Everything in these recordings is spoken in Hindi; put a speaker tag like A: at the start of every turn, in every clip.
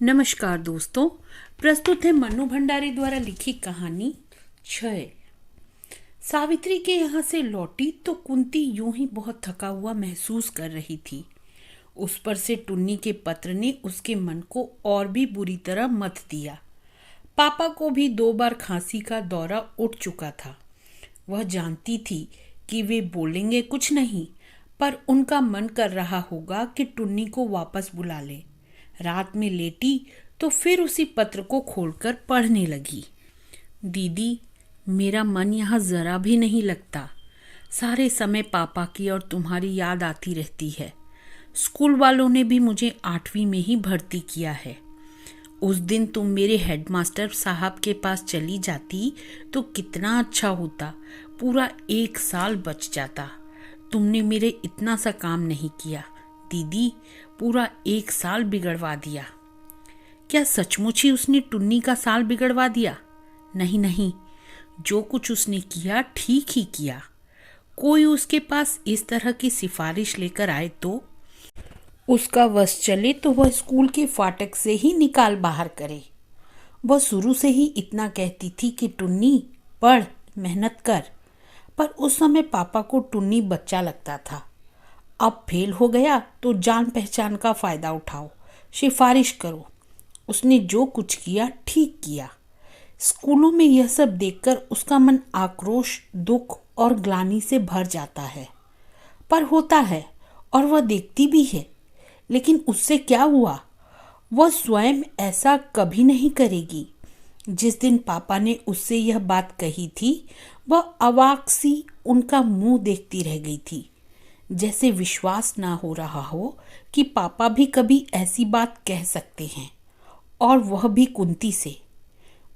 A: नमस्कार दोस्तों, प्रस्तुत है मनु भंडारी द्वारा लिखी कहानी क्षय। सावित्री के यहाँ से लौटी तो कुंती यूं ही बहुत थका हुआ महसूस कर रही थी। उस पर से टुन्नी के पत्र ने उसके मन को और भी बुरी तरह मथ दिया। पापा को भी 2 बार खांसी का दौरा उठ चुका था। वह जानती थी कि वे बोलेंगे कुछ नहीं, पर उनका मन कर रहा होगा कि टुन्नी को वापस बुला ले। रात में लेटी तो फिर उसी पत्र को खोलकर पढ़ने लगी। दीदी, मेरा मन यहाँ जरा भी नहीं लगता। सारे समय पापा की और तुम्हारी याद आती रहती है। स्कूल वालों ने भी मुझे 8वीं में ही भर्ती किया है। उस दिन तुम मेरे हेडमास्टर साहब के पास चली जाती तो कितना अच्छा होता। पूरा 1 साल बच जाता। तुमने मेरे इतना सा काम नहीं किया दीदी, पूरा 1 साल बिगड़वा दिया। क्या सचमुच ही उसने टुन्नी का साल बिगड़वा दिया? नहीं नहीं, जो कुछ उसने किया ठीक ही किया। कोई उसके पास इस तरह की सिफारिश लेकर आए तो उसका वश चले तो वह स्कूल के फाटक से ही निकाल बाहर करे। वह शुरू से ही इतना कहती थी कि टुन्नी पढ़, मेहनत कर, पर उस समय पापा को टुन्नी बच्चा लगता था। अब फेल हो गया तो जान पहचान का फायदा उठाओ, सिफारिश करो। उसने जो कुछ किया ठीक किया। स्कूलों में यह सब देखकर उसका मन आक्रोश, दुख और ग्लानि से भर जाता है। पर होता है और वह देखती भी है। लेकिन उससे क्या हुआ? वह स्वयं ऐसा कभी नहीं करेगी। जिस दिन पापा ने उससे यह बात कही थी, वह अवाक सी उनका मुंह देखती रह गई थी, जैसे विश्वास ना हो रहा हो कि पापा भी कभी ऐसी बात कह सकते हैं, और वह भी कुंती से।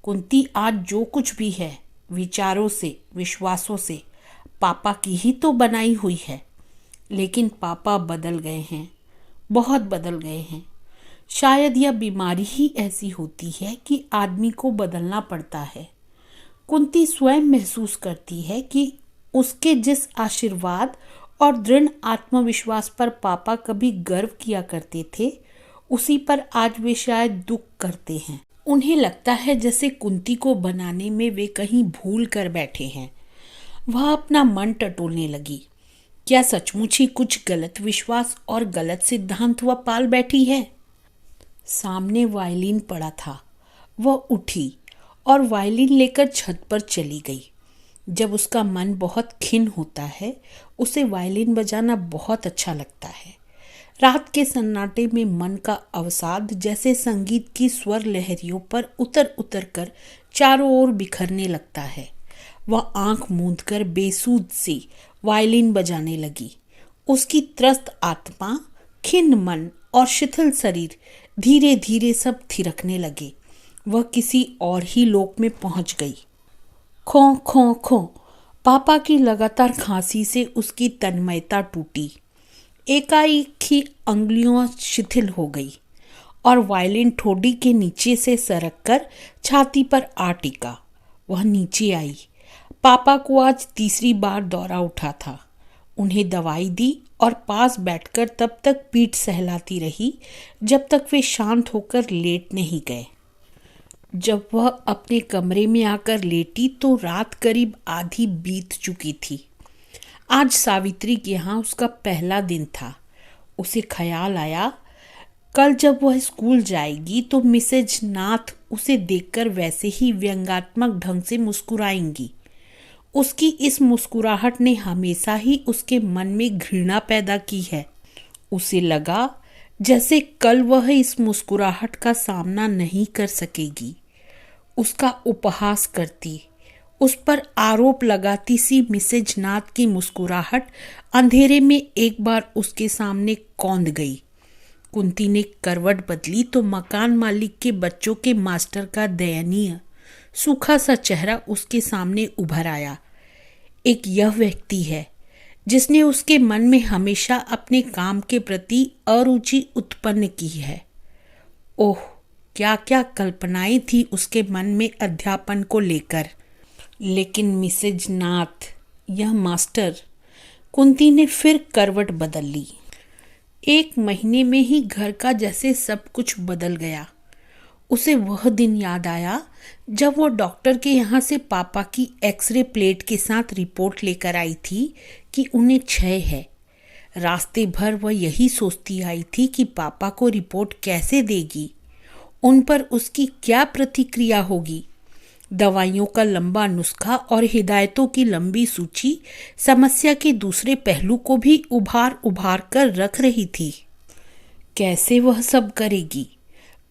A: कुंती आज जो कुछ भी है, विचारों से, विश्वासों से पापा की ही तो बनाई हुई है। लेकिन पापा बदल गए हैं, बहुत बदल गए हैं। शायद यह बीमारी ही ऐसी होती है कि आदमी को बदलना पड़ता है। कुंती स्वयं महसूस करती है कि उसके जिस आशीर्वाद और दृढ़ आत्मविश्वास पर पापा कभी गर्व किया करते थे, उसी पर आज वे शायद दुख करते हैं। उन्हें लगता है जैसे कुंती को बनाने में वे कहीं भूल कर बैठे हैं। वह अपना मन टटोलने लगी। क्या सचमुच ही कुछ गलत विश्वास और गलत सिद्धांत वह पाल बैठी है? सामने वायलिन पड़ा था। वह उठी और वायलिन लेकर छत पर चली गई। जब उसका मन बहुत खिन्न होता है, उसे वायलिन बजाना बहुत अच्छा लगता है। रात के सन्नाटे में मन का अवसाद जैसे संगीत की स्वर लहरियों पर उतर उतर कर चारों ओर बिखरने लगता है। वह आंख मूंदकर बेसूध सी वायलिन बजाने लगी। उसकी त्रस्त आत्मा, खिन्न मन और शिथिल शरीर धीरे धीरे सब थिरकने लगे। वह किसी और ही लोक में पहुंच गई। खो खो खो, पापा की लगातार खांसी से उसकी तन्मयता टूटी। एकाएक ही अंगुलियां शिथिल हो गई और वायलिन ठोड़ी के नीचे से सरक कर छाती पर आ टिका। वह नीचे आई। पापा को आज 3री बार दौरा उठा था। उन्हें दवाई दी और पास बैठकर तब तक पीठ सहलाती रही जब तक वे शांत होकर लेट नहीं गए। जब वह अपने कमरे में आकर लेटी तो रात करीब आधी बीत चुकी थी। आज सावित्री के यहाँ उसका पहला दिन था। उसे ख्याल आया, कल जब वह स्कूल जाएगी तो मिसेज नाथ उसे देखकर वैसे ही व्यंग्यात्मक ढंग से मुस्कुराएंगी। उसकी इस मुस्कुराहट ने हमेशा ही उसके मन में घृणा पैदा की है। उसे लगा जैसे कल वह इस मुस्कुराहट का सामना नहीं कर सकेगी। उसका उपहास करती, उस पर आरोप लगाती सी मिसेज नाथ की मुस्कुराहट अंधेरे में एक बार उसके सामने कौंध गई। कुंती ने करवट बदली तो मकान मालिक के बच्चों के मास्टर का दयनीय सूखा सा चेहरा उसके सामने उभर आया। एक यह व्यक्ति है जिसने उसके मन में हमेशा अपने काम के प्रति अरुचि उत्पन्न की है। ओह, क्या क्या कल्पनाएं थी उसके मन में अध्यापन को लेकर। लेकिन मिसेज नाथ, यह मास्टर। कुंती ने फिर करवट बदल ली। 1 महीने में ही घर का जैसे सब कुछ बदल गया। उसे वह दिन याद आया जब वो डॉक्टर के यहाँ से पापा की एक्सरे प्लेट के साथ रिपोर्ट लेकर आई थी कि उन्हें क्षय है। रास्ते भर वह यही सोचती आई थी कि पापा को रिपोर्ट कैसे देगी, उन पर उसकी क्या प्रतिक्रिया होगी। दवाइयों का लंबा नुस्खा और हिदायतों की लंबी सूची समस्या के दूसरे पहलू को भी उभार उभार कर रख रही थी। कैसे वह सब करेगी?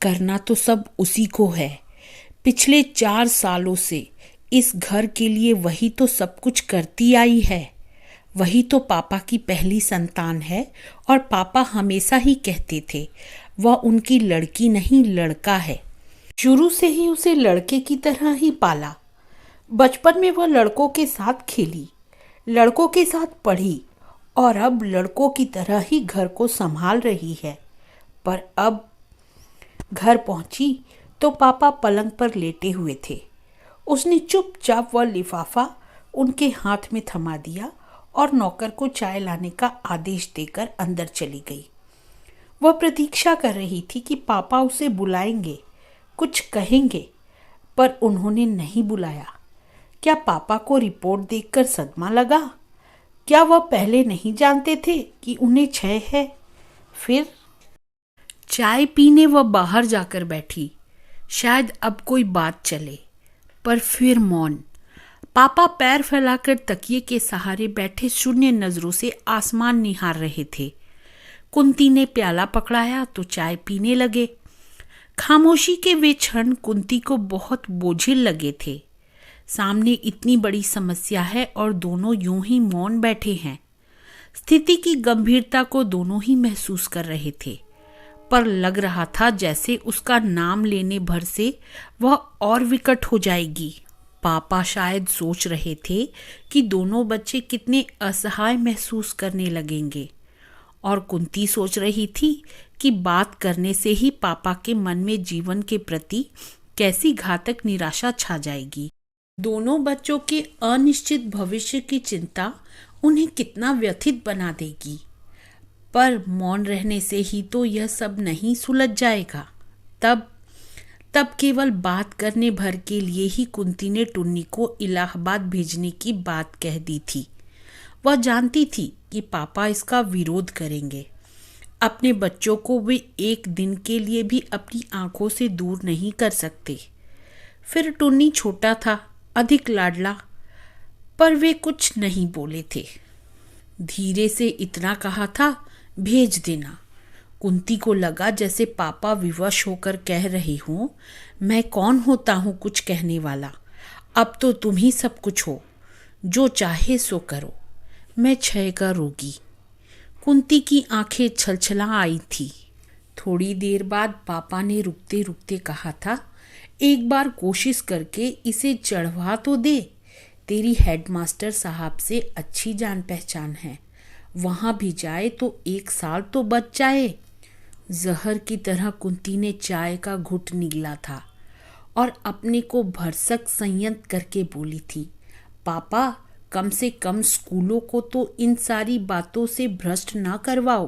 A: करना तो सब उसी को है। पिछले 4 सालों से इस घर के लिए वही तो सब कुछ करती आई है। वही तो पापा की पहली संतान है और पापा हमेशा ही कहते थे वह उनकी लड़की नहीं लड़का है। शुरू से ही उसे लड़के की तरह ही पाला। बचपन में वह लड़कों के साथ खेली, लड़कों के साथ पढ़ी और अब लड़कों की तरह ही घर को संभाल रही है। पर अब घर पहुंची तो पापा पलंग पर लेटे हुए थे। उसने चुपचाप वह लिफाफा उनके हाथ में थमा दिया और नौकर को चाय लाने का आदेश देकर अंदर चली गई। वह प्रतीक्षा कर रही थी कि पापा उसे बुलाएंगे, कुछ कहेंगे, पर उन्होंने नहीं बुलाया। क्या पापा को रिपोर्ट देखकर सदमा लगा? क्या वह पहले नहीं जानते थे कि उन्हें क्षय है? फिर चाय पीने वह बाहर जाकर बैठी। शायद अब कोई बात चले, पर फिर मौन। पापा पैर फैलाकर तकिए के सहारे बैठे शून्य नजरों से आसमान निहार रहे थे। कुंती ने प्याला पकड़ाया तो चाय पीने लगे। खामोशी के वे क्षण कुंती को बहुत बोझिल लगे थे। सामने इतनी बड़ी समस्या है और दोनों यूं ही मौन बैठे हैं। स्थिति की गंभीरता को दोनों ही महसूस कर रहे थे, पर लग रहा था जैसे उसका नाम लेने भर से वह और विकट हो जाएगी। पापा शायद सोच रहे थे कि दोनों बच्चे कितने असहाय महसूस करने लगेंगे, और कुंती सोच रही थी कि बात करने से ही पापा के मन में जीवन के प्रति कैसी घातक निराशा छा जाएगी। दोनों बच्चों के अनिश्चित भविष्य की चिंता उन्हें कितना व्यथित बना देगी। पर मौन रहने से ही तो यह सब नहीं सुलझ जाएगा। तब केवल बात करने भर के लिए ही कुंती ने टुन्नी को इलाहाबाद भेजने की बात कह दी थी। वह जानती थी कि पापा इसका विरोध करेंगे। अपने बच्चों को वे एक दिन के लिए भी अपनी आंखों से दूर नहीं कर सकते। फिर टुन्नी छोटा था, अधिक लाडला, पर वे कुछ नहीं बोले थे। धीरे से इतना कहा था, भेज देना। कुंती को लगा जैसे पापा विवश होकर कह रहे हों, मैं कौन होता हूँ कुछ कहने वाला, अब तो तुम ही सब कुछ हो, जो चाहे सो करो, मैं क्षय का रोगी। कुंती की आंखें छलछला आई थी। थोड़ी देर बाद पापा ने रुकते रुकते कहा था, एक बार कोशिश करके इसे चढ़वा तो दे। तेरी हेडमास्टर साहब से अच्छी जान पहचान है, वहां भी जाए तो 1 साल तो बच जाए। जहर की तरह कुंती ने चाय का घुट निगला था और अपने को भरसक संयत करके बोली थी, पापा कम से कम स्कूलों को तो इन सारी बातों से भ्रष्ट ना करवाओ।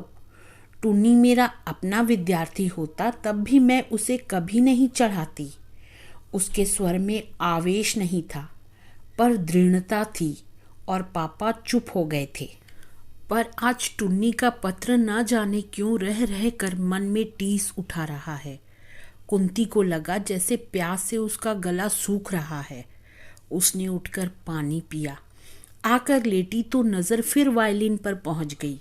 A: टुन्नी मेरा अपना विद्यार्थी होता तब भी मैं उसे कभी नहीं चढ़ाती। उसके स्वर में आवेश नहीं था, पर दृढ़ता थी, और पापा चुप हो गए थे। पर आज टुन्नी का पत्र न जाने क्यों रह रह कर मन में टीस उठा रहा है। कुंती को लगा जैसे प्यास से उसका गला सूख रहा है। उसने उठकर पानी पिया। आकर लेटी तो नज़र फिर वायलिन पर पहुंच गई।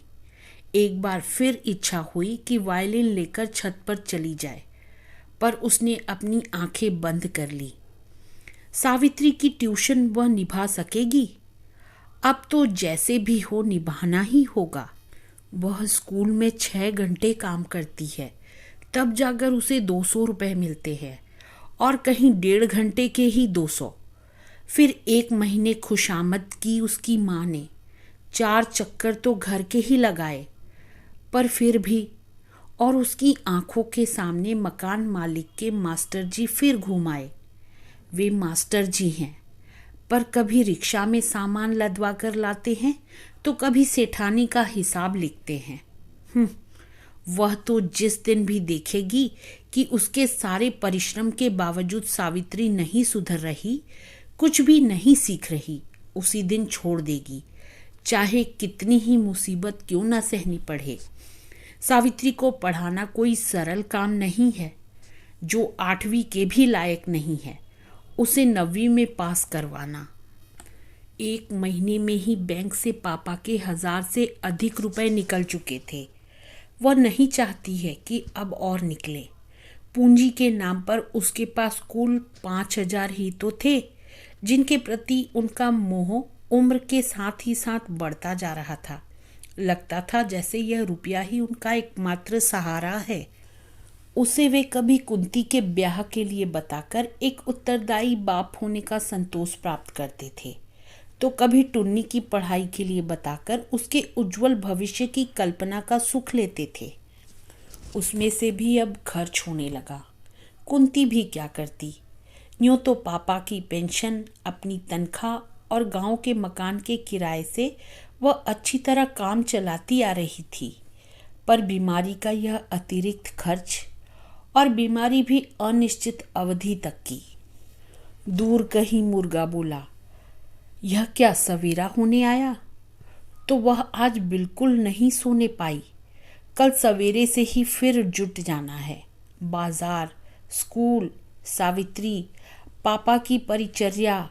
A: एक बार फिर इच्छा हुई कि वायलिन लेकर छत पर चली जाए, पर उसने अपनी आंखें बंद कर ली। सावित्री की ट्यूशन वह निभा सकेगी? अब तो जैसे भी हो निभाना ही होगा। वह स्कूल में 6 घंटे काम करती है, तब जाकर उसे 200 रुपये मिलते हैं, और कहीं 1.5 घंटे के ही 200। फिर 1 महीने खुशामद की उसकी माँ ने। 4 चक्कर तो घर के ही लगाए, पर फिर भी। और उसकी आंखों के सामने मकान मालिक के मास्टर जी फिर घूम आए। वे मास्टर जी हैं, पर कभी रिक्शा में सामान लदवा कर लाते हैं तो कभी सेठानी का हिसाब लिखते हैं। वह तो जिस दिन भी देखेगी कि उसके सारे परिश्रम के बावजूद सावित्री नहीं सुधर रही, कुछ भी नहीं सीख रही, उसी दिन छोड़ देगी, चाहे कितनी ही मुसीबत क्यों न सहनी पड़े। सावित्री को पढ़ाना कोई सरल काम नहीं है। जो 8वीं के भी लायक नहीं है, उसे 9वीं में पास करवाना। 1 महीने में ही बैंक से पापा के 1000 से अधिक रुपए निकल चुके थे। वह नहीं चाहती है कि अब और निकले। पूंजी के नाम पर उसके पास कुल 5000 ही तो थे, जिनके प्रति उनका मोह उम्र के साथ ही साथ बढ़ता जा रहा था। लगता था जैसे यह रुपया ही उनका एकमात्र सहारा है। उसे वे कभी कुंती के ब्याह के लिए बताकर एक उत्तरदायी बाप होने का संतोष प्राप्त करते थे, तो कभी टुन्नी की पढ़ाई के लिए बताकर उसके उज्जवल भविष्य की कल्पना का सुख लेते थे। उसमें से भी अब खर्च होने लगा। कुंती भी क्या करती। यूँ तो पापा की पेंशन, अपनी तनख्वाह और गांव के मकान के किराए से वह अच्छी तरह काम चलाती आ रही थी, पर बीमारी का यह अतिरिक्त खर्च, और बीमारी भी अनिश्चित अवधि तक की। दूर कहीं मुर्गा बोला, यह क्या सवेरा होने आया? तो वह आज बिल्कुल नहीं सोने पाई। कल सवेरे से ही फिर जुट जाना है। बाजार, स्कूल, सावित्री, पापा की परिचर्या,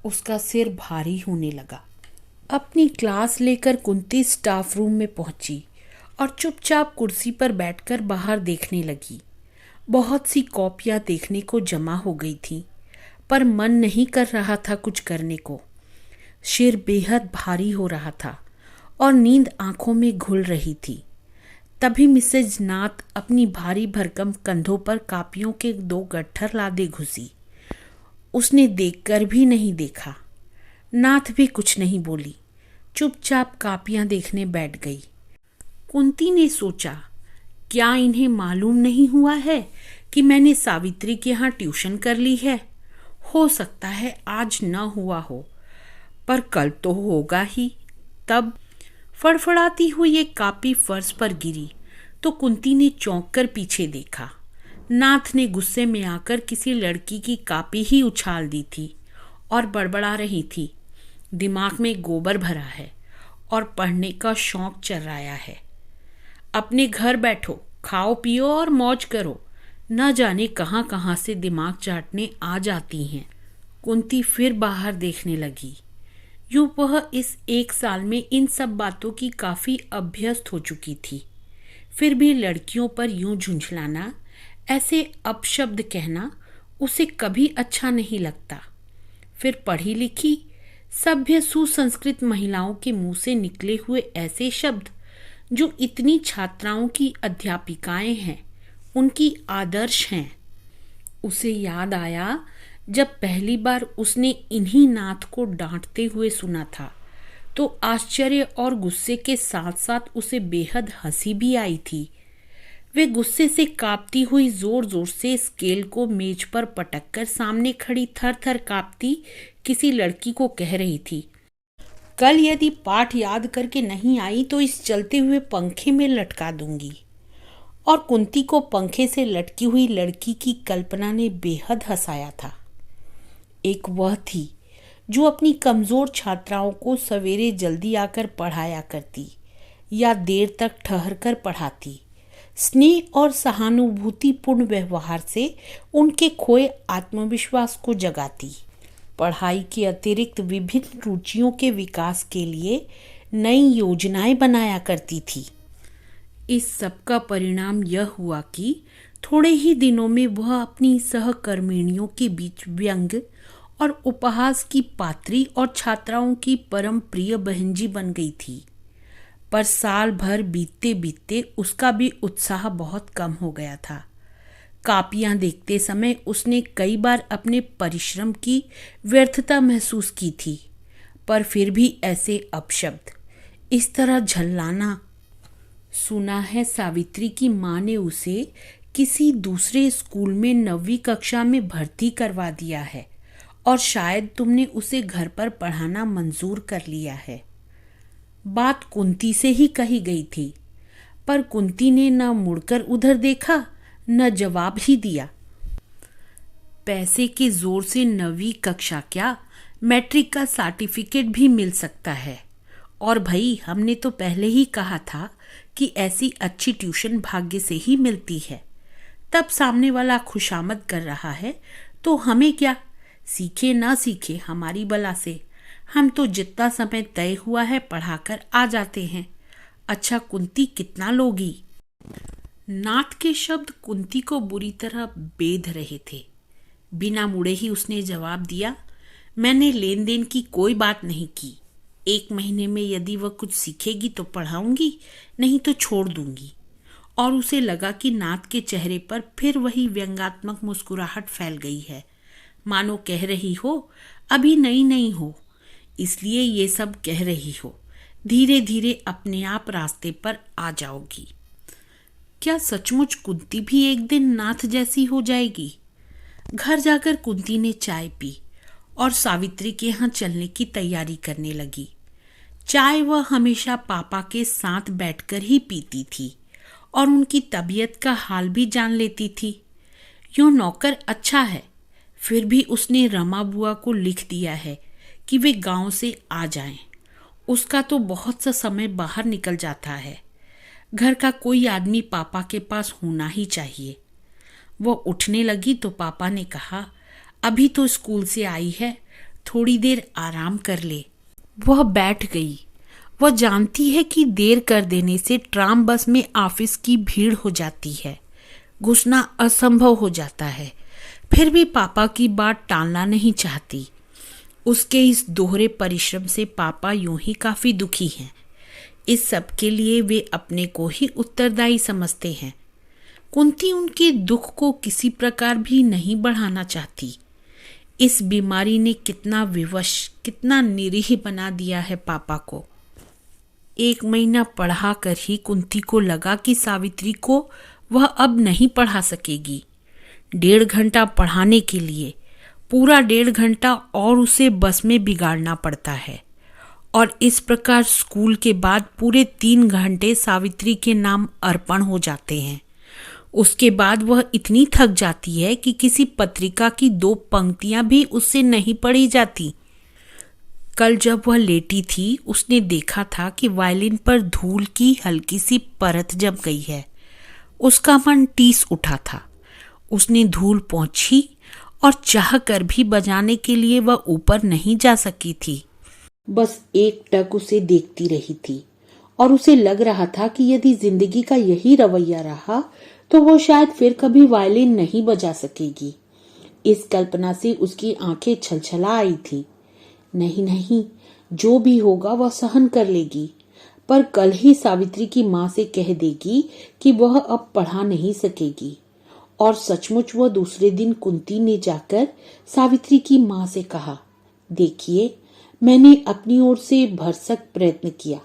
A: उसका सिर भारी होने लगा। अपनी क्लास लेकर कुंती स्टाफ रूम में पहुंची और चुपचाप कुर्सी पर बैठकर बाहर देखने लगी। बहुत सी कॉपियां देखने को जमा हो गई थी, पर मन नहीं कर रहा था कुछ करने को। सिर बेहद भारी हो रहा था और नींद आंखों में घुल रही थी। तभी मिसेज नाथ अपनी भारी भरकम कंधों पर कापियों के 2 गट्ठर लादे घुसी। उसने देखकर भी नहीं देखा। नाथ भी कुछ नहीं बोली, चुपचाप कापियां देखने बैठ गई। कुंती ने सोचा, क्या इन्हें मालूम नहीं हुआ है कि मैंने सावित्री के यहाँ ट्यूशन कर ली है? हो सकता है आज न हुआ हो, पर कल तो होगा ही। तब फड़फड़ाती हुई एक कापी फर्श पर गिरी तो कुंती ने चौंक कर पीछे देखा। नाथ ने गुस्से में आकर किसी लड़की की कापी ही उछाल दी थी और बड़बड़ा रही थी, दिमाग में गोबर भरा है और पढ़ने का शौक चर्राया है। अपने घर बैठो, खाओ पियो और मौज करो, न जाने कहाँ कहाँ से दिमाग चाटने आ जाती हैं। कुंती फिर बाहर देखने लगी। यूँ वह इस 1 साल में इन सब बातों की काफ़ी अभ्यस्त हो चुकी थी। फिर भी लड़कियों पर यूँ झुंझलाना, ऐसे अपशब्द कहना उसे कभी अच्छा नहीं लगता। फिर पढ़ी लिखी, सभ्य सुसंस्कृत महिलाओं के मुंह से निकले हुए ऐसे शब्द जो इतनी छात्राओं की अध्यापिकाएं हैं, उनकी आदर्श हैं। उसे याद आया जब पहली बार उसने इन्हीं नाथ को डांटते हुए सुना था, तो आश्चर्य और गुस्से के साथ साथ उसे बेहद हंसी भी आई थी। वे गुस्से से कांपती हुई जोर जोर से स्केल को मेज पर पटककर सामने खड़ी थर थर कांपती किसी लड़की को कह रही थी, कल यदि पाठ याद करके नहीं आई तो इस चलते हुए पंखे में लटका दूंगी। और कुंती को पंखे से लटकी हुई लड़की की कल्पना ने बेहद हंसाया था। एक वह थी जो अपनी कमजोर छात्राओं को सवेरे जल्दी आकर पढ़ाया करती या देर तक ठहर कर पढ़ाती। स्नेह और सहानुभूतिपूर्ण व्यवहार से उनके खोए आत्मविश्वास को जगाती। पढ़ाई के अतिरिक्त विभिन्न रुचियों के विकास के लिए नई योजनाएं बनाया करती थी। इस सब का परिणाम यह हुआ कि थोड़े ही दिनों में वह अपनी सहकर्मिणियों के बीच व्यंग और उपहास की पात्री और छात्राओं की परम प्रिय बहनजी बन गई थी। पर साल भर बीतते बीतते उसका भी उत्साह बहुत कम हो गया था। कापियां देखते समय उसने कई बार अपने परिश्रम की व्यर्थता महसूस की थी, पर फिर भी ऐसे अपशब्द, इस तरह झल्लाना। सुना है सावित्री की माँ ने उसे किसी दूसरे स्कूल में 9वीं कक्षा में भर्ती करवा दिया है और शायद तुमने उसे घर पर पढ़ाना मंजूर कर लिया है। बात कुंती से ही कही गई थी, पर कुंती ने न मुड़कर उधर देखा न जवाब ही दिया। पैसे के जोर से 9वीं कक्षा क्या, मैट्रिक का सर्टिफिकेट भी मिल सकता है। और भाई, हमने तो पहले ही कहा था कि ऐसी अच्छी ट्यूशन भाग्य से ही मिलती है। तब सामने वाला खुशामद कर रहा है तो हमें क्या, सीखे ना सीखे हमारी बला से। हम तो जितना समय तय हुआ है पढ़ाकर आ जाते हैं। अच्छा कुंती, कितना लोगी? नाथ के शब्द कुंती को बुरी तरह बेध रहे थे। बिना मुड़े ही उसने जवाब दिया, मैंने लेन देन की कोई बात नहीं की। 1 महीने में यदि वह कुछ सीखेगी तो पढ़ाऊंगी, नहीं तो छोड़ दूंगी। और उसे लगा कि नाथ के चेहरे पर फिर वही व्यंग्यात्मक मुस्कुराहट फैल गई है, मानो कह रही हो अभी नई नई हो, इसलिए ये सब कह रही हो, धीरे धीरे अपने आप रास्ते पर आ जाओगी। क्या सचमुच कुंती भी एक दिन नाथ जैसी हो जाएगी? घर जाकर कुंती ने चाय पी और सावित्री के यहाँ चलने की तैयारी करने लगी। चाय वह हमेशा पापा के साथ बैठकर ही पीती थी और उनकी तबीयत का हाल भी जान लेती थी। यूं नौकर अच्छा है, फिर भी उसने रमा बुआ को लिख दिया है कि वे गांव से आ जाएं। उसका तो बहुत सा समय बाहर निकल जाता है। घर का कोई आदमी पापा के पास होना ही चाहिए। वह उठने लगी तो पापा ने कहा, अभी तो स्कूल से आई है, थोड़ी देर आराम कर ले। वह बैठ गई। वह जानती है कि देर कर देने से ट्राम बस में ऑफिस की भीड़ हो जाती है, घुसना असंभव हो जाता है। फिर भी पापा की बात टालना नहीं चाहती। उसके इस दोहरे परिश्रम से पापा यूं ही काफी दुखी हैं। इस सब के लिए वे अपने को ही उत्तरदायी समझते हैं। कुंती उनके दुख को किसी प्रकार भी नहीं बढ़ाना चाहती। इस बीमारी ने कितना विवश, कितना निरीह बना दिया है पापा को। 1 महीना पढ़ा कर ही कुंती को लगा कि सावित्री को वह अब नहीं पढ़ा सकेगी। 1.5 घंटा पढ़ाने के लिए पूरा 1.5 घंटा और उसे बस में बिगाड़ना पड़ता है। और इस प्रकार स्कूल के बाद पूरे 3 घंटे सावित्री के नाम अर्पण हो जाते हैं। उसके बाद वह इतनी थक जाती है कि किसी पत्रिका की 2 पंक्तियां भी उससे नहीं पढ़ी जाती। कल जब वह लेटी थी, उसने देखा था कि वायलिन पर धूल की हल्की सी परत जम गई है। उसका मन टीस उठा था। उसने धूल पोंछी और चाह कर भी बजाने के लिए वह ऊपर नहीं जा सकी थी। बस एक टक उसे देखती रही थी और उसे लग रहा था कि यदि जिंदगी का यही रवैया रहा तो वो शायद फिर कभी वायलिन नहीं बजा सकेगी। इस कल्पना से उसकी आंखें छलछला आई थी। नहीं नहीं, जो भी होगा वह सहन कर लेगी, पर कल ही सावित्री की माँ से कह देगी कि वह अब पढ़ा नहीं सकेगी। और सचमुच वह दूसरे दिन कुंती ने जाकर सावित्री की माँ से कहा, देखिए, मैंने अपनी ओर से भरसक प्रयत्न किया,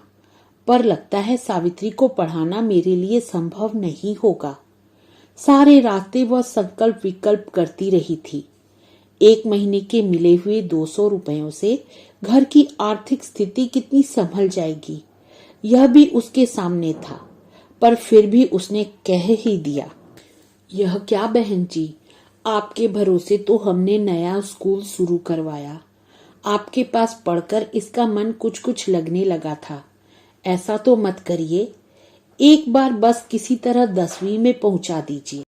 A: पर लगता है सावित्री को पढ़ाना मेरे लिए संभव नहीं होगा। सारे रास्ते वह संकल्प विकल्प करती रही थी। 1 महीने के मिले हुए 200 रुपयों से घर की आर्थिक स्थिति कितनी संभल जाएगी, यह भी उसके सामने था। पर फिर भी उसने कह ही दिया, यह क्या बहन जी, आपके भरोसे तो हमने नया स्कूल शुरू करवाया। आपके पास पढ़कर इसका मन कुछ कुछ लगने लगा था। ऐसा तो मत करिए, एक बार बस किसी तरह 10वीं में पहुंचा दीजिए।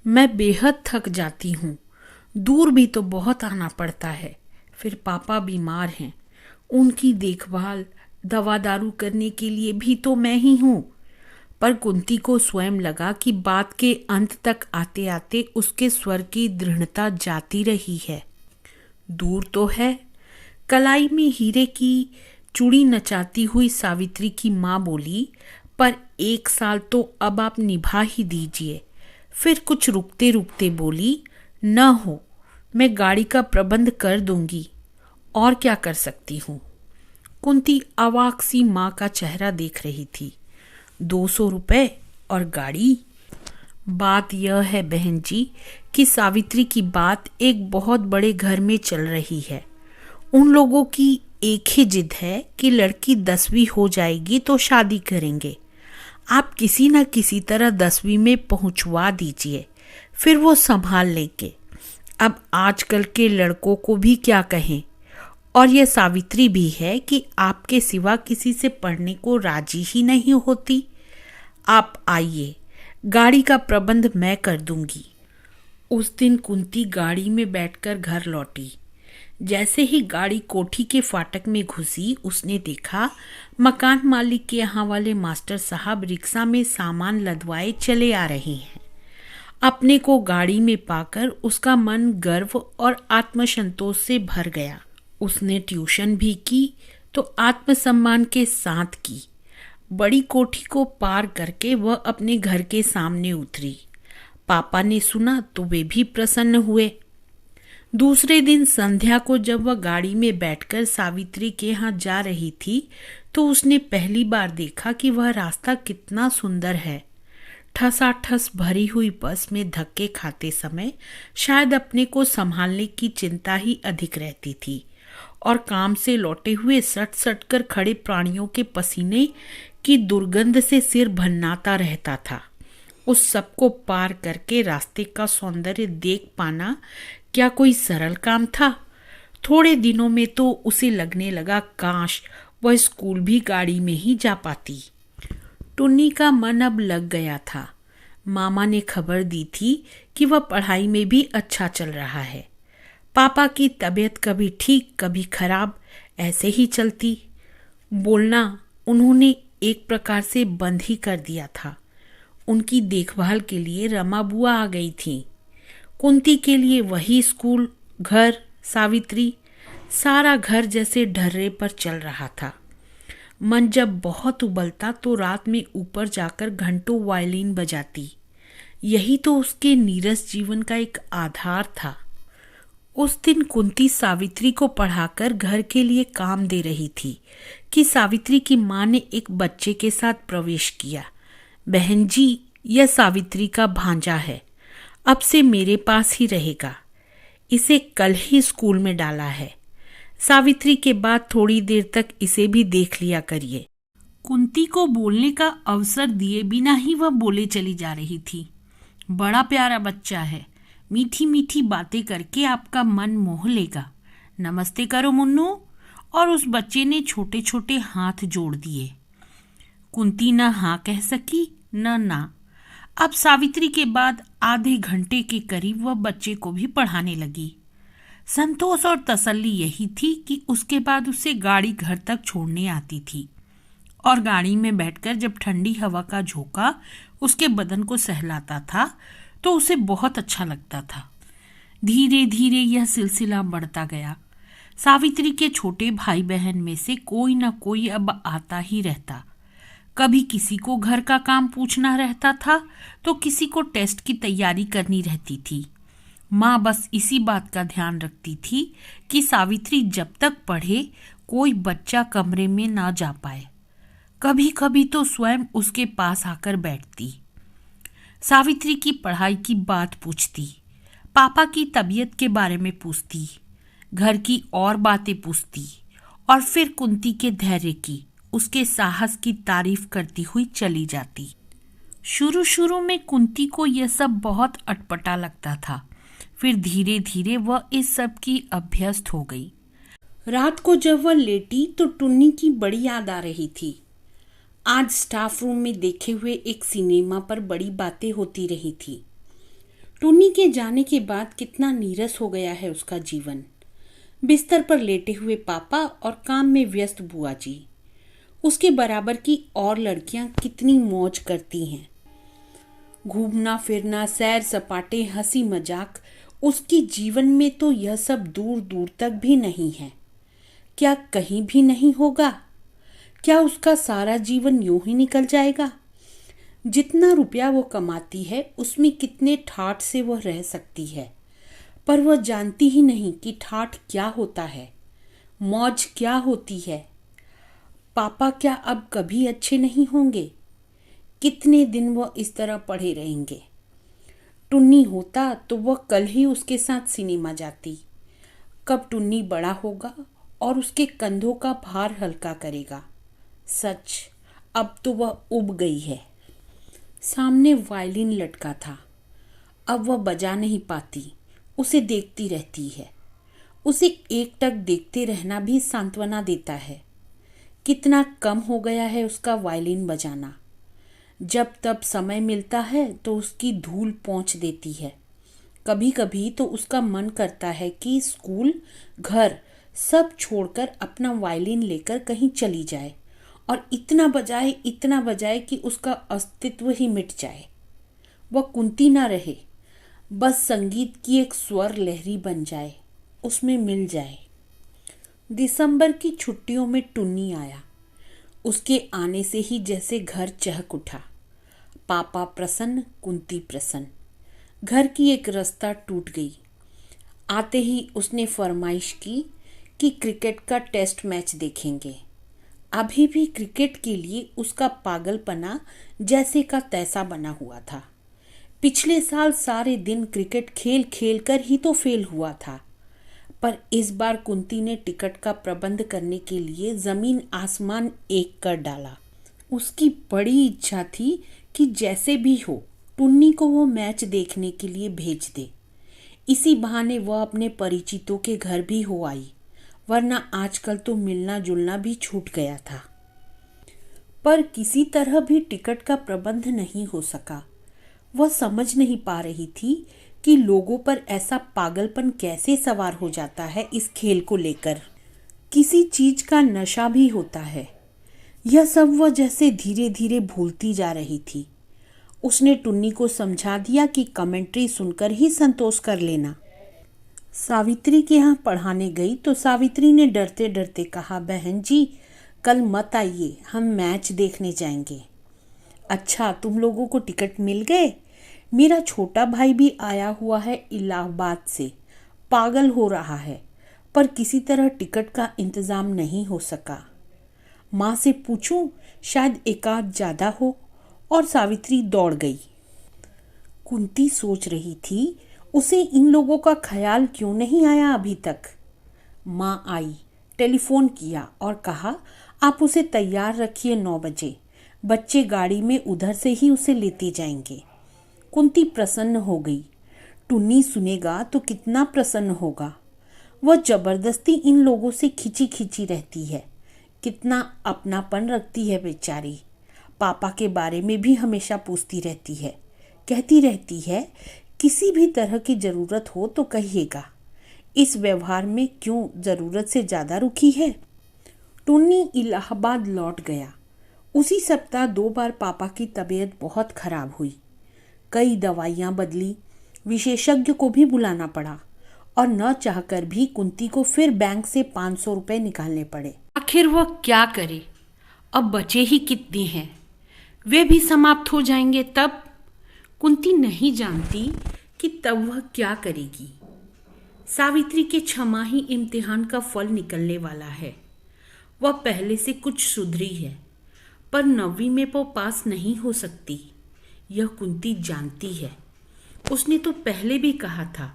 A: मैं बेहद थक जाती हूँ। दूर भी तो बहुत आना पड़ता है। फिर पापा बीमार हैं, उनकी देखभाल, दवा दारू करने के लिए भी तो मैं ही हूँ। पर कुंती को स्वयं लगा कि बात के अंत तक आते आते उसके स्वर की दृढ़ता जाती रही है। दूर तो है। कलाई में हीरे की चूड़ी नचाती हुई सावित्री की माँ बोली, पर 1 साल तो अब आप निभा ही दीजिए। फिर कुछ रुकते रुकते बोली, न हो, मैं गाड़ी का प्रबंध कर दूंगी। और क्या कर सकती हूँ। कुंती अवाक सी माँ का चेहरा देख रही थी। 200 रुपए और गाड़ी। बात यह है बहन जी कि सावित्री की बात एक बहुत बड़े घर में चल रही है। उन लोगों की एक ही जिद है कि लड़की 10वीं हो जाएगी तो शादी करेंगे। आप किसी न किसी तरह 10वीं में पहुंचवा दीजिए, फिर वो संभाल लेंगे। अब आजकल के लड़कों को भी क्या कहें। और यह सावित्री भी है कि आपके सिवा किसी से पढ़ने को राजी ही नहीं होती। आप आइए, गाड़ी का प्रबंध मैं कर दूंगी। उस दिन कुंती गाड़ी में बैठकर घर लौटी। जैसे ही गाड़ी कोठी के फाटक में घुसी, उसने देखा मकान मालिक के यहाँ वाले मास्टर साहब रिक्शा में सामान लदवाए चले आ रहे हैं। अपने को गाड़ी में पाकर उसका मन गर्व और आत्मसंतोष से भर गया। उसने ट्यूशन भी की तो आत्मसम्मान के साथ की। बड़ी कोठी को पार करके वह अपने घर के सामने उतरी। पापा ने सुना तो वे भी प्रसन्न हुए। दूसरे दिन संध्या को जब वह गाड़ी में बैठकर सावित्री के यहाँ जा रही थी तो उसने पहली बार देखा कि वह रास्ता कितना सुंदर है। ठसाठस भरी हुई बस में धक्के खाते समय शायद अपने को संभालने की चिंता ही अधिक रहती थी और काम से लौटे हुए सट सट कर खड़े प्राणियों के पसीने की दुर्गंध से सिर भन्नाता रहता था। उस सबको पार करके रास्ते का सौंदर्य देख पाना क्या कोई सरल काम था? थोड़े दिनों में तो उसे लगने लगा काश वह स्कूल भी गाड़ी में ही जा पाती। टुन्नी का मन अब लग गया था। मामा ने खबर दी थी कि वह पढ़ाई में भी अच्छा चल रहा है। पापा की तबीयत कभी ठीक कभी खराब ऐसे ही चलती। बोलना उन्होंने एक प्रकार से बंद ही कर दिया था। उनकी देखभाल के लिए रमा बुआ आ गई थी। कुंती के लिए वही स्कूल, घर, सावित्री, सारा घर जैसे ढर्रे पर चल रहा था। मन जब बहुत उबलता तो रात में ऊपर जाकर घंटों वायलिन बजाती। यही तो उसके नीरस जीवन का एक आधार था। उस दिन कुंती सावित्री को पढ़ाकर घर के लिए काम दे रही थी कि सावित्री की माँ ने एक बच्चे के साथ प्रवेश किया। बहन जी, यह सावित्री का भांजा है, अब से मेरे पास ही रहेगा। इसे कल ही स्कूल में डाला है। सावित्री के बाद थोड़ी देर तक इसे भी देख लिया करिए। कुंती को बोलने का अवसर दिए बिना ही वह बोले चली जा रही थी। बड़ा प्यारा बच्चा है, मीठी मीठी बातें करके आपका मन मोह लेगा। नमस्ते करो मुन्नू। और उस बच्चे ने छोटे छोटे हाथ जोड़ दिए। कुंती न हाँ कह सकी न ना। अब सावित्री के बाद आधे घंटे के करीब वह बच्चे को भी पढ़ाने लगी। संतोष और तसल्ली यही थी कि उसके बाद उसे गाड़ी घर तक छोड़ने आती थी और गाड़ी में बैठकर जब ठंडी हवा का झोंका उसके बदन को सहलाता था तो उसे बहुत अच्छा लगता था। धीरे धीरे यह सिलसिला बढ़ता गया। सावित्री के छोटे भाई बहन में से कोई न कोई अब आता ही रहता। कभी किसी को घर का काम पूछना रहता था तो किसी को टेस्ट की तैयारी करनी रहती थी। माँ बस इसी बात का ध्यान रखती थी कि सावित्री जब तक पढ़े कोई बच्चा कमरे में ना जा पाए। कभी कभी तो स्वयं उसके पास आकर बैठती। सावित्री की पढ़ाई की बात पूछती, पापा की तबीयत के बारे में पूछती, घर की और बातें पूछती और फिर कुंती के धैर्य की, उसके साहस की तारीफ करती हुई चली जाती। शुरू शुरू में कुंती को यह सब बहुत अटपटा लगता था। फिर धीरे धीरे वह इस सब की अभ्यस्त हो गई। रात को जब वह लेटी तो टुन्नी की बड़ी याद आ रही थी। आज स्टाफ रूम में देखे हुए एक सिनेमा पर बड़ी बातें होती रही थी। टुन्नी के जाने के बाद कितना नीरस हो गया है उसका जीवन। बिस्तर पर लेटे हुए पापा और काम में व्यस्त बुआ जी। उसके बराबर की और लड़कियां कितनी मौज करती हैं। घूमना फिरना, सैर सपाटे, हंसी मजाक, उसकी जीवन में तो यह सब दूर दूर तक भी नहीं है। क्या कहीं भी नहीं होगा? क्या उसका सारा जीवन यूं ही निकल जाएगा? जितना रुपया वो कमाती है उसमें कितने ठाठ से वह रह सकती है, पर वह जानती ही नहीं कि ठाठ क्या होता है, मौज क्या होती है। पापा क्या अब कभी अच्छे नहीं होंगे? कितने दिन वह इस तरह पड़े रहेंगे? टुन्नी होता तो वह कल ही उसके साथ सिनेमा जाती। कब टुन्नी बड़ा होगा और उसके कंधों का भार हल्का करेगा। सच, अब तो वह उब गई है। सामने वायलिन लटका था। अब वह बजा नहीं पाती, उसे देखती रहती है। उसे एकटक देखते रहना भी सांत्वना देता है। कितना कम हो गया है उसका वायलिन बजाना। जब तब समय मिलता है तो उसकी धूल पोंछ देती है। कभी कभी तो उसका मन करता है कि स्कूल, घर सब छोड़कर अपना वायलिन लेकर कहीं चली जाए और इतना बजाए कि उसका अस्तित्व ही मिट जाए। वह कुंती ना रहे, बस संगीत की एक स्वर लहरी बन जाए, उसमें मिल जाए। दिसंबर की छुट्टियों में टुन्नी आया। उसके आने से ही जैसे घर चहक उठा। पापा प्रसन्न, कुंती प्रसन्न। घर की एक रास्ता टूट गई। आते ही उसने फरमाइश की कि क्रिकेट का टेस्ट मैच देखेंगे। अभी भी क्रिकेट के लिए उसका पागलपना जैसे का तैसा बना हुआ था। पिछले साल सारे दिन क्रिकेट खेल खेल कर ही तो फेल हुआ था, पर इस बार कुंती ने टिकट का प्रबंध करने के लिए जमीन आसमान एक कर डाला। उसकी बड़ी इच्छा थी कि जैसे भी हो टुन्नी को वो मैच देखने के लिए भेज दे। इसी बहाने वह अपने परिचितों के घर भी हो आई, वरना आजकल तो मिलना जुलना भी छूट गया था। पर किसी तरह भी टिकट का प्रबंध नहीं हो सका। वह समझ नहीं पा रही थी कि लोगों पर ऐसा पागलपन कैसे सवार हो जाता है इस खेल को लेकर। किसी चीज का नशा भी होता है। यह सब वह जैसे धीरे धीरे भूलती जा रही थी। उसने टुन्नी को समझा दिया कि कमेंट्री सुनकर ही संतोष कर लेना। सावित्री के यहाँ पढ़ाने गई तो सावित्री ने डरते डरते कहा, बहन जी कल मत आइए, हम मैच देखने जाएंगे। अच्छा, तुम लोगों को टिकट मिल गए? मेरा छोटा भाई भी आया हुआ है इलाहाबाद से, पागल हो रहा है, पर किसी तरह टिकट का इंतज़ाम नहीं हो सका। माँ से पूछूं, शायद एकाध ज़्यादा हो। और सावित्री दौड़ गई। कुंती सोच रही थी उसे इन लोगों का ख्याल क्यों नहीं आया अभी तक। माँ आई, टेलीफोन किया और कहा, आप उसे तैयार रखिए 9 बजे, बच्चे गाड़ी में उधर से ही उसे लेते जाएंगे। कुंती प्रसन्न हो गई। टुन्नी सुनेगा तो कितना प्रसन्न होगा। वह जबरदस्ती इन लोगों से खिंची खिंची रहती है, कितना अपनापन रखती है बेचारी। पापा के बारे में भी हमेशा पूछती रहती है, कहती रहती है किसी भी तरह की ज़रूरत हो तो कहिएगा। इस व्यवहार में क्यों ज़रूरत से ज़्यादा रुखी है। टुन्नी इलाहाबाद लौट गया। उसी सप्ताह 2 बार पापा की तबीयत बहुत खराब हुई। कई दवाइयाँ बदली, विशेषज्ञ को भी बुलाना पड़ा और न चाहकर भी कुंती को फिर बैंक से 500 रुपये निकालने पड़े। आखिर वह क्या करे, अब बचे ही कितने हैं, वे भी समाप्त हो जाएंगे तब। कुंती नहीं जानती कि तब वह क्या करेगी। सावित्री के छमाही इम्तिहान का फल निकलने वाला है। वह पहले से कुछ सुधरी है, पर 9वीं में वो पास नहीं हो सकती, यह कुंती जानती है। उसने तो पहले भी कहा था,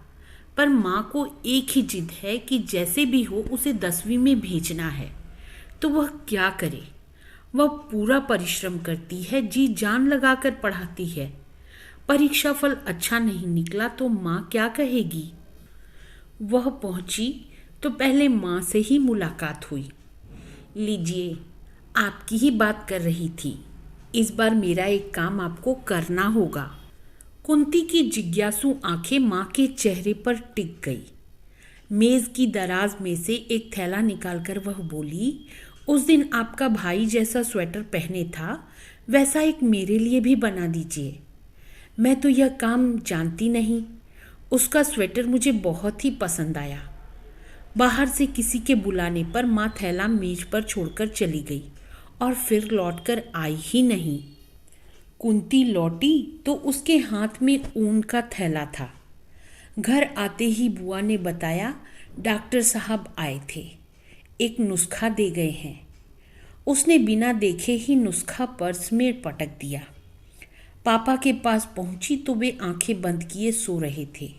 A: पर माँ को एक ही जिद है कि जैसे भी हो उसे 10वीं में भेजना है। तो वह क्या करे। वह पूरा परिश्रम करती है, जी जान लगाकर पढ़ाती है। परीक्षा फल अच्छा नहीं निकला तो माँ क्या कहेगी। वह पहुंची तो पहले माँ से ही मुलाकात हुई। लीजिए, आपकी ही बात कर रही थी, इस बार मेरा एक काम आपको करना होगा। कुंती की जिज्ञासु आंखें माँ के चेहरे पर टिक गई। मेज की दराज में से एक थैला निकालकर वह बोली, उस दिन आपका भाई जैसा स्वेटर पहने था वैसा एक मेरे लिए भी बना दीजिए। मैं तो यह काम जानती नहीं, उसका स्वेटर मुझे बहुत ही पसंद आया। बाहर से किसी के बुलाने पर माँ थैला मेज पर छोड़कर चली गई और फिर लौटकर आई ही नहीं। कुंती लौटी तो उसके हाथ में ऊन का थैला था। घर आते ही बुआ ने बताया, डॉक्टर साहब आए थे, एक नुस्खा दे गए हैं। उसने बिना देखे ही नुस्खा पर्स में पटक दिया। पापा के पास पहुंची तो वे आंखें बंद किए सो रहे थे।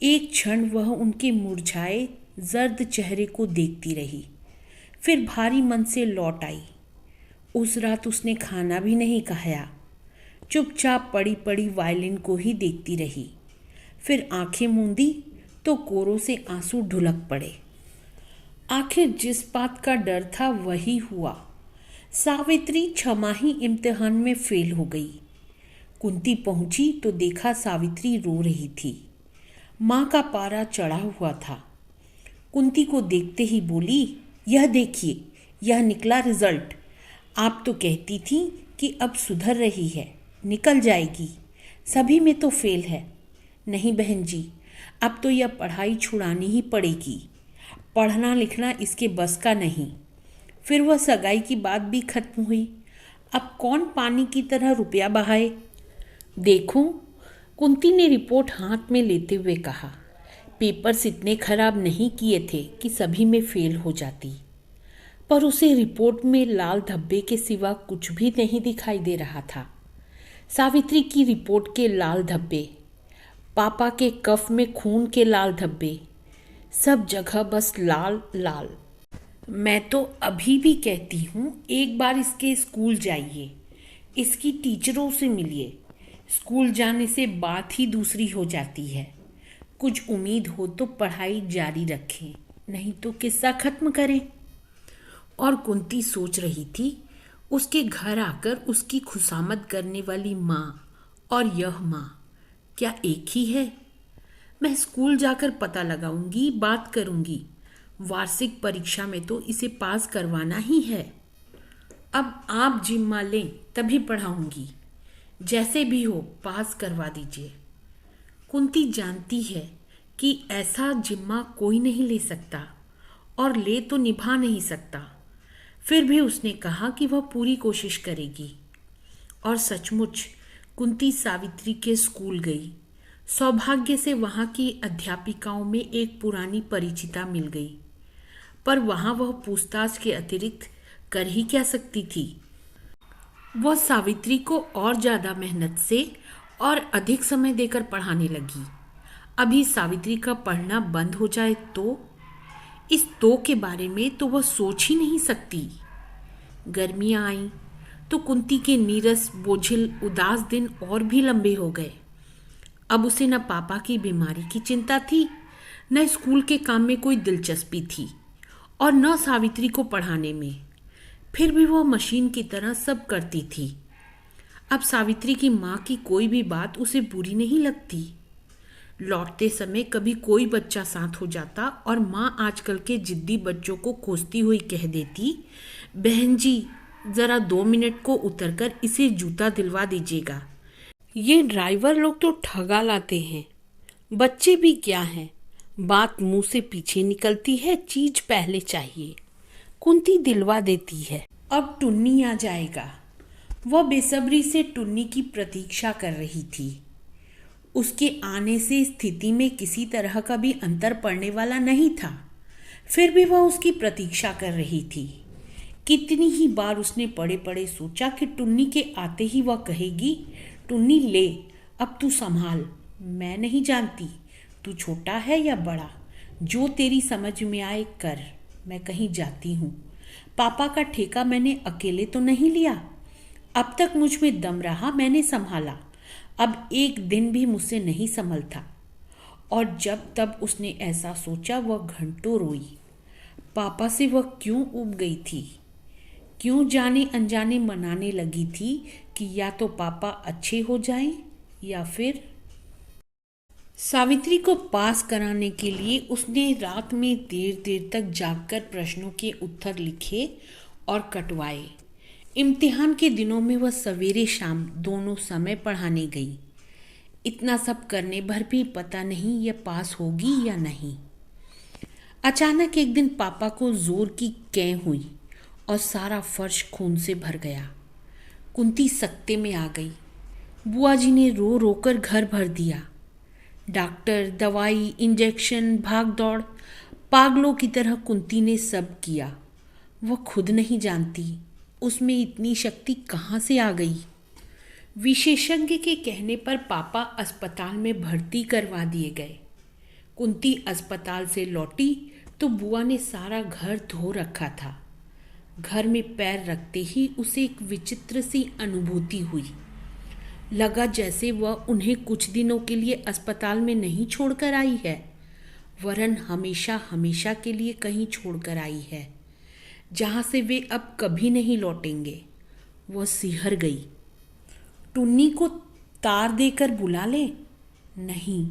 A: एक क्षण वह उनके मुरझाए जर्द चेहरे को देखती रही, फिर भारी मन से लौट आई। उस रात उसने खाना भी नहीं खाया। चुपचाप पड़ी पड़ी वायलिन को ही देखती रही। फिर आंखें मूंदी तो कोरों से आंसू ढुलक पड़े। आखिर जिस बात का डर था वही हुआ। सावित्री छमाही इम्तिहान में फेल हो गई। कुंती पहुंची तो देखा सावित्री रो रही थी। माँ का पारा चढ़ा हुआ था। कुंती को देखते ही बोली, यह देखिए, यह निकला रिजल्ट। आप तो कहती थी कि अब सुधर रही है, निकल जाएगी, सभी में तो फेल है। नहीं बहन जी, अब तो यह पढ़ाई छुड़ानी ही पड़ेगी। पढ़ना लिखना इसके बस का नहीं। फिर वह सगाई की बात भी खत्म हुई। अब कौन पानी की तरह रुपया बहाए। देखो, कुंती ने रिपोर्ट हाथ में लेते हुए कहा, पेपर्स इतने खराब नहीं किए थे कि सभी में फेल हो जाती। पर उसे रिपोर्ट में लाल धब्बे के सिवा कुछ भी नहीं दिखाई दे रहा था। सावित्री की रिपोर्ट के लाल धब्बे, पापा के कफ में खून के लाल धब्बे, सब जगह बस लाल लाल। मैं तो अभी भी कहती हूँ, एक बार इसके स्कूल जाइए, इसकी टीचरों से मिलिए। स्कूल जाने से बात ही दूसरी हो जाती है। कुछ उम्मीद हो तो पढ़ाई जारी रखें, नहीं तो किस्सा खत्म करें। और कुंती सोच रही थी, उसके घर आकर उसकी खुशामद करने वाली माँ और यह माँ क्या एक ही है। मैं स्कूल जाकर पता लगाऊंगी, बात करूंगी। वार्षिक परीक्षा में तो इसे पास करवाना ही है। अब आप जिम्मा लें तभी पढ़ाऊंगी। जैसे भी हो पास करवा दीजिए। कुंती जानती है कि ऐसा जिम्मा कोई नहीं ले सकता और ले तो निभा नहीं सकता। फिर भी उसने कहा कि वह पूरी कोशिश करेगी। और सचमुच कुंती सावित्री के स्कूल गई। सौभाग्य से वहाँ की अध्यापिकाओं में एक पुरानी परिचिता मिल गई। पर वहाँ वह पूछताछ के अतिरिक्त कर ही क्या सकती थी। वह सावित्री को और ज़्यादा मेहनत से और अधिक समय देकर पढ़ाने लगी। अभी सावित्री का पढ़ना बंद हो जाए तो, इस तो के बारे में तो वह सोच ही नहीं सकती। गर्मियाँ आईं तो कुंती के नीरस, बोझिल, उदास दिन और भी लंबे हो गए। अब उसे न पापा की बीमारी की चिंता थी, न स्कूल के काम में कोई दिलचस्पी थी और न सावित्री को पढ़ाने में। फिर भी वह मशीन की तरह सब करती थी। अब सावित्री की माँ की कोई भी बात उसे बुरी नहीं लगती। लौटते समय कभी कोई बच्चा साथ हो जाता और माँ आजकल के जिद्दी बच्चों को कोसती हुई कह देती, बहन जी ज़रा 2 मिनट को उतरकर इसे जूता दिलवा दीजिएगा। ये ड्राइवर लोग तो ठगा लाते हैं। बच्चे भी क्या हैं, बात मुंह से पीछे निकलती है, चीज पहले चाहिए। कुंती दिलवा देती है। अब टुन्नी आ जाएगा। वह बेसब्री से टुन्नी की प्रतीक्षा कर रही थी। उसके आने से स्थिति में किसी तरह का भी अंतर पड़ने वाला नहीं था। फिर भी वह उसकी प्रतीक्षा कर रही थी। कितनी ही बार उसने पड़े पड़े सोचा कि टुन्नी के आते ही वह कहेगी, टुन्नी ले, अब तू संभाल। मैं नहीं जानती तू छोटा है या बड़ा, जो तेरी समझ में आए कर। मैं कहीं जाती हूँ। पापा का ठेका मैंने अकेले तो नहीं लिया। अब तक मुझ में दम रहा, मैंने संभाला। अब एक दिन भी मुझसे नहीं संभल था। और जब तब उसने ऐसा सोचा वह घंटों रोई। पापा से वह क्यों ऊब गई थी, क्यों जाने अनजाने मनाने लगी थी कि या तो पापा अच्छे हो जाएं या फिर। सावित्री को पास कराने के लिए उसने रात में देर देर तक जागकर प्रश्नों के उत्तर लिखे और कटवाए। इम्तिहान के दिनों में वह सवेरे शाम दोनों समय पढ़ाने गई। इतना सब करने भर भी पता नहीं यह पास होगी या नहीं। अचानक एक दिन पापा को जोर की कै हुई और सारा फर्श खून से भर गया। कुंती सकते में आ गई। बुआ जी ने रो रो कर घर भर दिया। डॉक्टर, दवाई, इंजेक्शन, भाग दौड़, पागलों की तरह कुंती ने सब किया। वह खुद नहीं जानती उसमें इतनी शक्ति कहाँ से आ गई। विशेषज्ञ के कहने पर पापा अस्पताल में भर्ती करवा दिए गए। कुंती अस्पताल से लौटी तो बुआ ने सारा घर धो रखा था। घर में पैर रखते ही उसे एक विचित्र सी अनुभूति हुई। लगा जैसे वह उन्हें कुछ दिनों के लिए अस्पताल में नहीं छोड़कर आई है, वरन हमेशा हमेशा के लिए कहीं छोड़कर आई है, जहाँ से वे अब कभी नहीं लौटेंगे। वह सिहर गई। टुन्नी को तार देकर बुला ले? नहीं,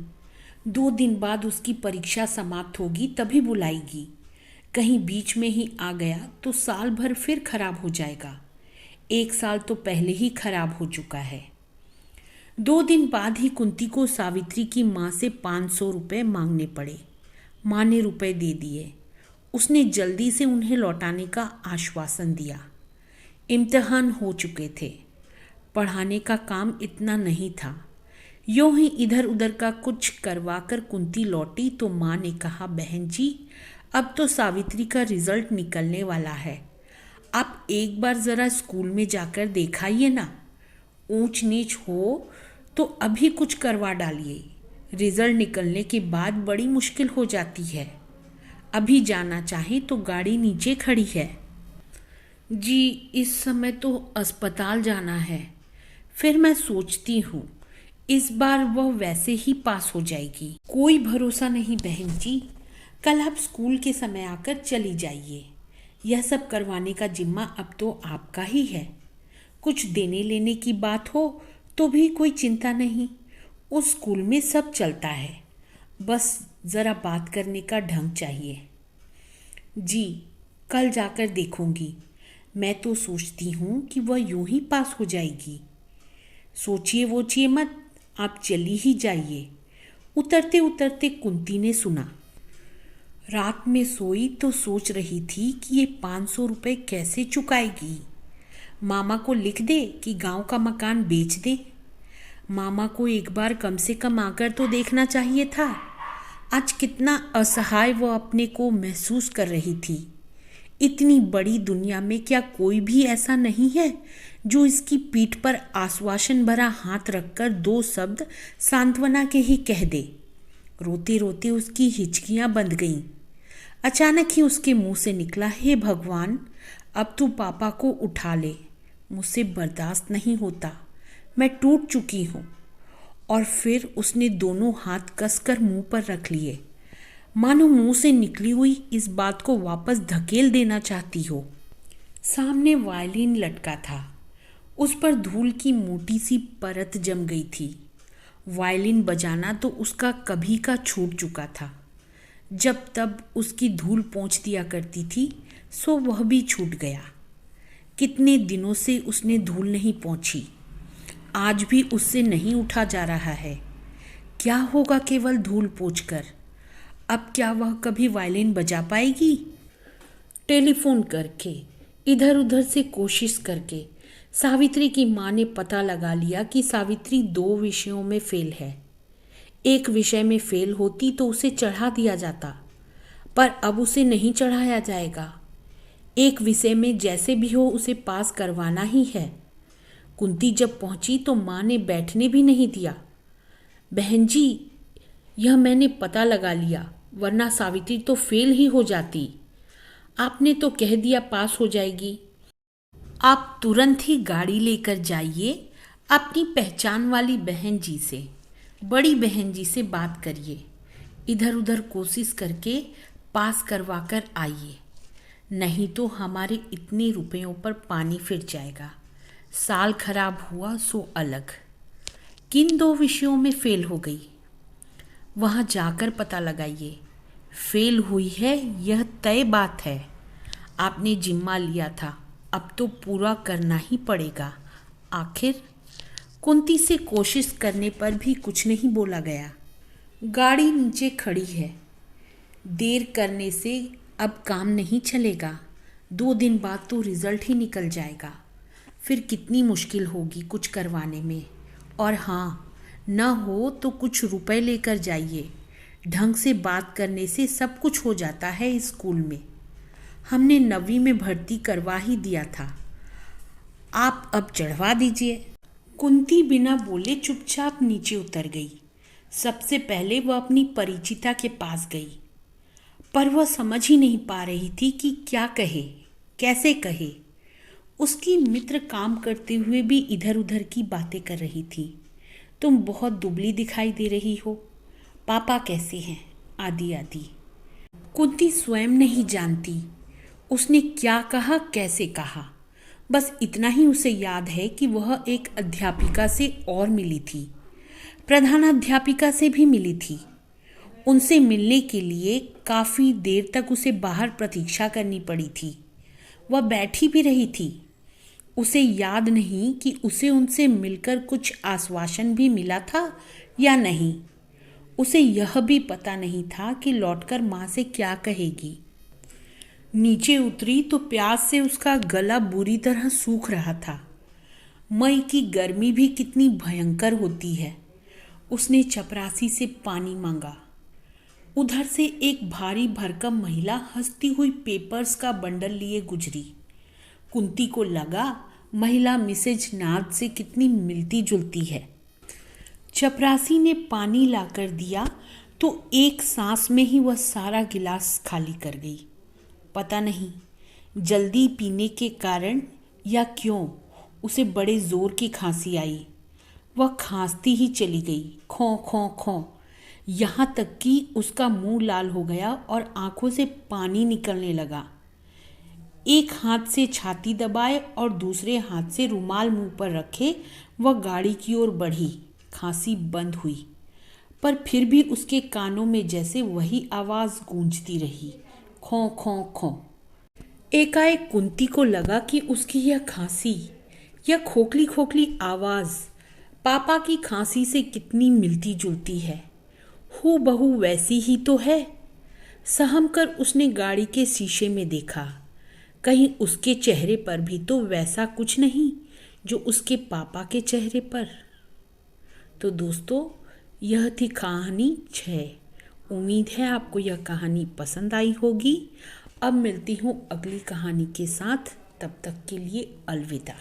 A: 2 दिन बाद उसकी परीक्षा समाप्त होगी, तभी बुलाएगी। कहीं बीच में ही आ गया तो साल भर फिर खराब हो जाएगा। 1 साल तो पहले ही खराब हो चुका है। 2 दिन बाद ही कुंती को सावित्री की माँ से 500 रुपये मांगने पड़े। माँ ने रुपए दे दिए। उसने जल्दी से उन्हें लौटाने का आश्वासन दिया। इम्तिहान हो चुके थे। पढ़ाने का काम इतना नहीं था। यूं ही इधर उधर का कुछ करवाकर कुंती लौटी तो माँ ने कहा, बहन जी, अब तो सावित्री का रिजल्ट निकलने वाला है। आप एक बार ज़रा स्कूल में जाकर देखाइए ना। ऊंच नीच हो तो अभी कुछ करवा डालिए। रिजल्ट निकलने के बाद बड़ी मुश्किल हो जाती है। अभी जाना चाहे तो गाड़ी नीचे खड़ी है। जी, इस समय तो अस्पताल जाना है। फिर मैं सोचती हूँ इस बार वह वैसे ही पास हो जाएगी। कोई भरोसा नहीं बहन जी, कल आप स्कूल के समय आकर चली जाइए। यह सब करवाने का जिम्मा अब तो आपका ही है। कुछ देने लेने की बात हो तो भी कोई चिंता नहीं, उस स्कूल में सब चलता है। बस ज़रा बात करने का ढंग चाहिए। जी, कल जाकर देखूंगी। मैं तो सोचती हूँ कि वह यूं ही पास हो जाएगी। सोचिए वोचिए मत, आप चली ही जाइए। उतरते उतरते कुंती ने सुना। रात में सोई तो सोच रही थी कि ये 500 रुपये कैसे चुकाएगी। मामा को लिख दे कि गांव का मकान बेच दे। मामा को एक बार कम से कम आकर तो देखना चाहिए था। आज कितना असहाय वो अपने को महसूस कर रही थी। इतनी बड़ी दुनिया में क्या कोई भी ऐसा नहीं है जो इसकी पीठ पर आश्वासन भरा हाथ रखकर 2 शब्द सांत्वना के ही कह दे। रोते रोते उसकी हिचकियां बंध गईं। अचानक ही उसके मुंह से निकला, हे भगवान, अब तू पापा को उठा ले। मुझसे बर्दाश्त नहीं होता, मैं टूट चुकी हूँ। और फिर उसने दोनों हाथ कसकर मुंह पर रख लिए, मानो मुंह से निकली हुई इस बात को वापस धकेल देना चाहती हो। सामने वायलिन लटका था। उस पर धूल की मोटी सी परत जम गई थी। वायलिन बजाना तो उसका कभी का छूट चुका था। जब तब उसकी धूल पोंछ दिया करती थी, सो वह भी छूट गया। कितने दिनों से उसने धूल नहीं पोंछी। आज भी उससे नहीं उठा जा रहा है। क्या होगा केवल धूल पोंछकर? अब क्या वह कभी वायलिन बजा पाएगी? टेलीफोन करके, इधर उधर से कोशिश करके सावित्री की माँ ने पता लगा लिया कि सावित्री 2 विषयों में फेल है। एक विषय में फेल होती तो उसे चढ़ा दिया जाता, पर अब उसे नहीं चढ़ाया जाएगा। एक विषय में जैसे भी हो उसे पास करवाना ही है। कुंती जब पहुंची तो माँ ने बैठने भी नहीं दिया। बहन जी, यह मैंने पता लगा लिया, वरना सावित्री तो फेल ही हो जाती। आपने तो कह दिया पास हो जाएगी। आप तुरंत ही गाड़ी लेकर जाइए, अपनी पहचान वाली बहन जी से, बड़ी बहन जी से बात करिए। इधर उधर कोशिश करके पास करवा कर आइए, नहीं तो हमारे इतने रुपयों पर पानी फिर जाएगा। साल खराब हुआ सो अलग। किन 2 विषयों में फेल हो गई? वहाँ जाकर पता लगाइए। फेल हुई है यह तय बात है। आपने जिम्मा लिया था, अब तो पूरा करना ही पड़ेगा। आखिर कुंती से कोशिश करने पर भी कुछ नहीं बोला गया। गाड़ी नीचे खड़ी है। देर करने से अब काम नहीं चलेगा। 2 दिन बाद तो रिजल्ट ही निकल जाएगा। फिर कितनी मुश्किल होगी कुछ करवाने में। और हाँ, न हो तो कुछ रुपए लेकर जाइए। ढंग से बात करने से सब कुछ हो जाता है इस स्कूल में। हमने 9वीं में भर्ती करवा ही दिया था, आप अब चढ़वा दीजिए। कुंती बिना बोले चुपचाप नीचे उतर गई। सबसे पहले वह अपनी परिचिता के पास गई, पर वह समझ ही नहीं पा रही थी कि क्या कहे, कैसे कहे। उसकी मित्र काम करते हुए भी इधर उधर की बातें कर रही थी। तुम बहुत दुबली दिखाई दे रही हो, पापा कैसे हैं, आदि आदि। कुंती स्वयं नहीं जानती उसने क्या कहा, कैसे कहा। बस इतना ही उसे याद है कि वह एक अध्यापिका से और मिली थी, प्रधानाध्यापिका से भी मिली थी। उनसे मिलने के लिए काफ़ी देर तक उसे बाहर प्रतीक्षा करनी पड़ी थी। वह बैठी भी रही थी। उसे याद नहीं कि उसे उनसे मिलकर कुछ आश्वासन भी मिला था या नहीं। उसे यह भी पता नहीं था कि लौटकर माँ से क्या कहेगी। नीचे उतरी तो प्यास से उसका गला बुरी तरह सूख रहा था। मई की गर्मी भी कितनी भयंकर होती है। उसने चपरासी से पानी मांगा। उधर से एक भारी भरकम महिला हंसती हुई पेपर्स का बंडल लिए गुजरी। कुंती को लगा महिला मिसेज नाथ से कितनी मिलती जुलती है। चपरासी ने पानी लाकर दिया तो एक सांस में ही वह सारा गिलास खाली कर गई। पता नहीं जल्दी पीने के कारण या क्यों उसे बड़े जोर की खांसी आई। वह खांसती ही चली गई, खौं खौं खौं, यहाँ तक कि उसका मुंह लाल हो गया और आंखों से पानी निकलने लगा। एक हाथ से छाती दबाए और दूसरे हाथ से रुमाल मुंह पर रखे वह गाड़ी की ओर बढ़ी। खांसी बंद हुई, पर फिर भी उसके कानों में जैसे वही आवाज़ गूंजती रही, खौं खौं खौं। एकाएक कुंती को लगा कि उसकी यह खांसी, यह खोखली खोखली आवाज़ पापा की खांसी से कितनी मिलती जुलती है। हूबहू वैसी ही तो है। सहम कर उसने गाड़ी के शीशे में देखा। कहीं उसके चेहरे पर भी तो वैसा कुछ नहीं जो उसके पापा के चेहरे पर। तो दोस्तों, यह थी कहानी 6। उम्मीद है आपको यह कहानी पसंद आई होगी। अब मिलती हूँ अगली कहानी के साथ। तब तक के लिए अलविदा।